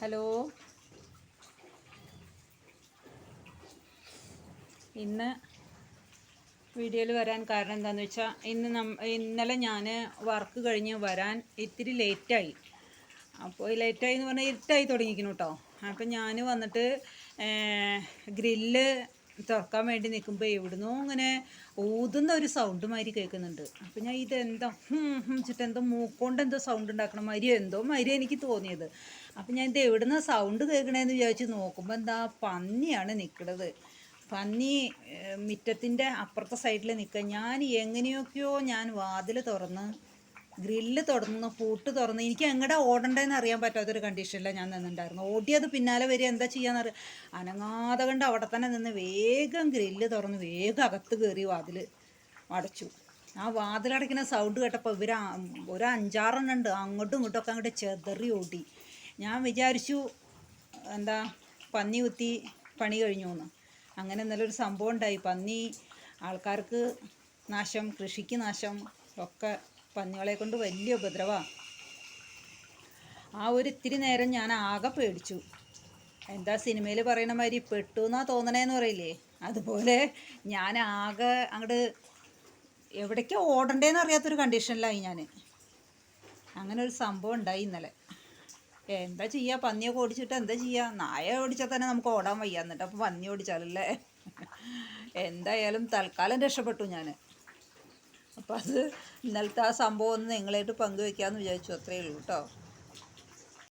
Hello. ഇന്ന് വീഡിയോയിൽ വരാൻ കാരണം എന്താണെന്ന് വെച്ചാൽ ഇന്നലെ ഞാൻ വർക്ക് കഴിഞ്ഞ് വരാൻ ഇത്തിരി ലേറ്റായി. അപ്പോൾ ലേറ്റായി എന്ന് പറഞ്ഞാൽ ഇരുട്ടായി തുടങ്ങിയിരിക്കുന്നു കേട്ടോ. അപ്പം ഞാൻ വന്നിട്ട് ഗ്രില്ല് തുറക്കാൻ വേണ്ടി നിൽക്കുമ്പോൾ എവിടുന്നോ ഇങ്ങനെ ഊതുന്ന ഒരു സൗണ്ട് മാതിരി കേൾക്കുന്നുണ്ട്. അപ്പം ഞാൻ ഇതെന്താ വെച്ചിട്ട് എന്തോ മൂക്കൊണ്ട് എന്തോ സൗണ്ട് ഉണ്ടാക്കണം മാതിരി എന്തോ മാതിരി എനിക്ക് തോന്നിയത്. അപ്പം ഞാൻ ഇത് എവിടുന്ന സൗണ്ട് കേൾക്കണേന്ന് വിചാരിച്ച് നോക്കുമ്പോൾ എന്താ പന്നിയാണ് നിൽക്കുന്നത്. പന്നി മുറ്റത്തിൻ്റെ അപ്പുറത്തെ സൈഡിൽ നിൽക്കുക. ഞാൻ എങ്ങനെയൊക്കെയോ ഞാൻ വാതിൽ തുറന്ന് ഗ്രില്ല് തുറന്ന് പൂട്ട് തുറന്ന് എനിക്ക് എങ്ങടെ ഓടണ്ടേന്ന് അറിയാൻ പറ്റാത്തൊരു കണ്ടീഷനിലാണ് ഞാൻ നിന്നിട്ടുണ്ടായിരുന്നു. ഓടിയത് പിന്നാലെ വരെ എന്താ ചെയ്യാന്നറിയാം. അനങ്ങാതെ കണ്ട് അവിടെ തന്നെ നിന്ന് വേഗം ഗ്രില്ല് തുറന്ന് വേഗം അകത്ത് കയറി വാതിൽ അടച്ചു. ആ വാതിലടയ്ക്കുന്ന സൗണ്ട് കേട്ടപ്പോൾ ഒരു 5-6 ഉണ്ട് അങ്ങോട്ടും ഇങ്ങോട്ടൊക്കെ അങ്ങോട്ട് ചെതറി ഓടി. ഞാൻ വിചാരിച്ചു എന്താ പന്നി കുത്തി പണി കഴിഞ്ഞു എന്ന്. അങ്ങനെ ഇന്നലെ സംഭവം ഉണ്ടായി. പന്നി ആൾക്കാർക്ക് നാശം, കൃഷിക്ക് നാശം ഒക്കെ. പന്നികളെ കൊണ്ട് വലിയ ഉപദ്രവമാണ്. ആ ഒരു ഇത്തിരി നേരം ഞാൻ ആകെ പേടിച്ചു. എന്താ സിനിമയിൽ പറയണ മാതിരി പെട്ടു എന്നാ തോന്നണേന്ന് പറയില്ലേ, അതുപോലെ ഞാൻ ആകെ അങ്ങോട്ട് എവിടേക്കാ ഓടണ്ടേന്ന് അറിയാത്തൊരു കണ്ടീഷനിലായി ഞാൻ. അങ്ങനെ ഒരു സംഭവം ഉണ്ടായി ഇന്നലെ. എന്താ ചെയ്യുക, പന്നിയൊക്കെ ഓടിച്ചിട്ട് എന്താ ചെയ്യുക. നായ ഓടിച്ചാൽ തന്നെ നമുക്ക് ഓടാൻ വയ്യ, എന്നിട്ട് അപ്പോൾ പന്നി ഓടിച്ചാലല്ലേ. എന്തായാലും തൽക്കാലം രക്ഷപ്പെട്ടു ഞാൻ. അപ്പോൾ അത് ഇന്നലത്തെ ആ സംഭവം ഒന്ന് നിങ്ങളായിട്ട് പങ്കുവെക്കാമെന്ന് വിചാരിച്ചു. അത്രയേ ഉള്ളൂ കേട്ടോ.